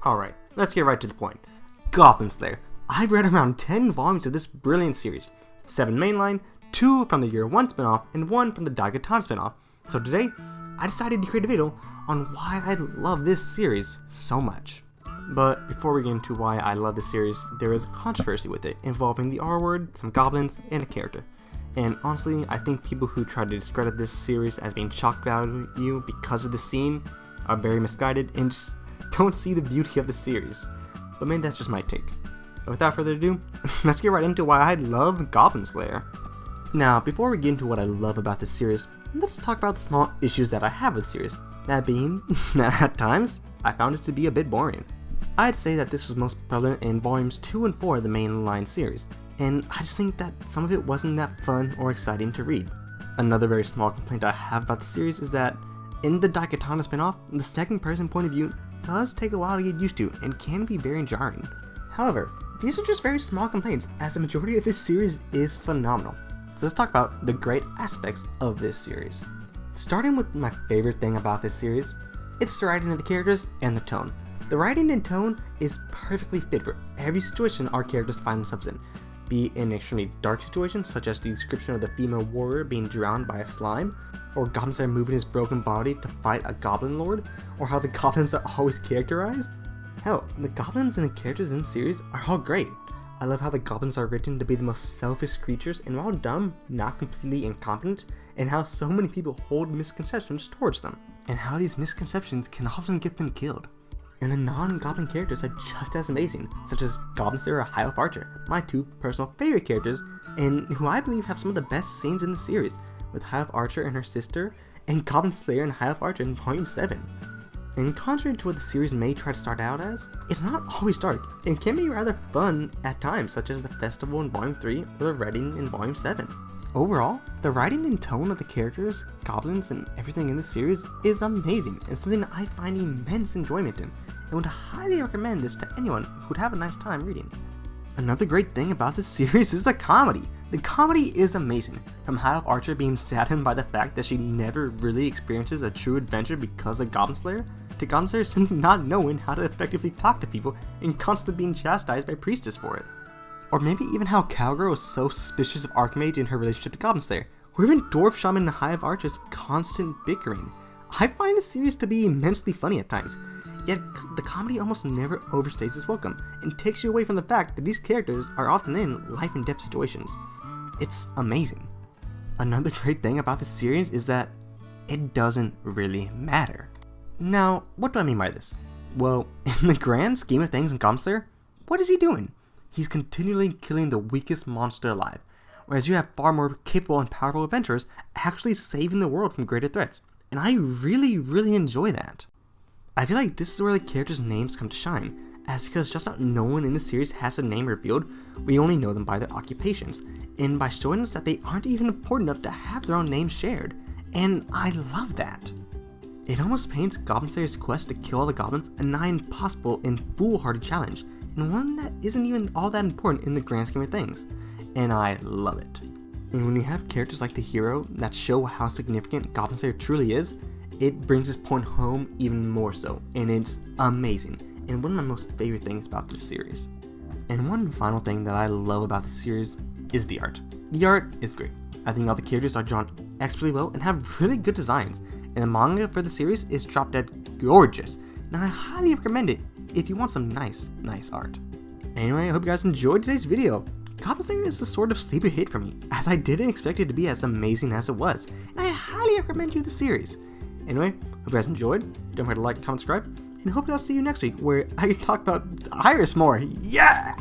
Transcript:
Alright, let's get right to the point. Goblin Slayer. I've read around 10 volumes of this brilliant series. 7 mainline, 2 from the Year 1 spinoff, and 1 from the Daikatan spinoff. So today, I decided to create a video on why I love this series so much. But before we get into why I love this series, there is a controversy with it involving the R word, some goblins, and a character. And honestly, I think people who try to discredit this series as being shock value because of the scene are very misguided and just don't see the beauty of the series. But maybe that's just my take. But without further ado, let's get right into why I love Goblin Slayer. Now, before we get into what I love about this series, let's talk about the small issues that I have with the series. That being, that at times, I found it to be a bit boring. I'd say that this was most prevalent in volumes 2 and 4 of the mainline series, and I just think that some of it wasn't that fun or exciting to read. Another very small complaint I have about the series is that in the Daikatan spinoff, the second person point of view does take a while to get used to and can be very jarring. However, these are just very small complaints as the majority of this series is phenomenal. So let's talk about the great aspects of this series. Starting with my favorite thing about this series, it's the writing of the characters and the tone. The writing and tone is perfectly fit for every situation our characters find themselves in, be it an extremely dark situation such as the description of the female warrior being drowned by a slime, or Goblin Slayer moving his broken body to fight a goblin lord, or how the goblins are always characterized. Hell, the goblins and the characters in the series are all great. I love how the goblins are written to be the most selfish creatures and while dumb, not completely incompetent, and how so many people hold misconceptions towards them, and how these misconceptions can often get them killed. And the non-goblin characters are just as amazing, such as Goblin Slayer or High Elf Archer, my two personal favorite characters, and who I believe have some of the best scenes in the series, with High Elf Archer and her sister, and Goblin Slayer and High Elf Archer in Volume 7. And contrary to what the series may try to start out as, it's not always dark, and can be rather fun at times, such as the festival in Volume 3 or the wedding in Volume 7. Overall, the writing and tone of the characters, goblins, and everything in the series is amazing and something that I find immense enjoyment in, and would highly recommend this to anyone who'd have a nice time reading. Another great thing about this series is the comedy. The comedy is amazing, from High Elf Archer being saddened by the fact that she never really experiences a true adventure because of Goblin Slayer, to Goblin Slayer simply not knowing how to effectively talk to people and constantly being chastised by Priestess for it. Or maybe even how Cowgirl was so suspicious of Archmage in her relationship to Goblin Slayer, or even Dwarf Shaman and High Elf Archer's constant bickering. I find the series to be immensely funny at times, yet the comedy almost never overstays its welcome, and takes you away from the fact that these characters are often in life and death situations. It's amazing. Another great thing about this series is that it doesn't really matter. Now, what do I mean by this? Well, in the grand scheme of things in Goblin Slayer, what is he doing? He's continually killing the weakest monster alive, whereas you have far more capable and powerful adventurers actually saving the world from greater threats, and I really enjoy that. I feel like this is where the characters' names come to shine, as because just about no one in the series has their name revealed, we only know them by their occupations, and by showing us that they aren't even important enough to have their own names shared, and I love that. It almost paints Goblin Slayer's quest to kill all the goblins a nigh impossible and foolhardy challenge, and one that isn't even all that important in the grand scheme of things, and I love it. And when you have characters like the hero that show how significant Goblin Slayer truly is, it brings this point home even more so, and it's amazing, and one of my most favorite things about this series. And one final thing that I love about this series is the art. The art is great. I think all the characters are drawn expertly well and have really good designs, and the manga for the series is drop dead gorgeous, and I highly recommend it if you want some nice art. Anyway, I hope you guys enjoyed today's video. Goblin Slayer is the sort of sleeper hit for me, as I didn't expect it to be as amazing as it was, and I highly recommend you the series. Anyway, hope you guys enjoyed, don't forget to like, comment, subscribe, and hope I'll see you next week where I can talk about Iris more. Yeah!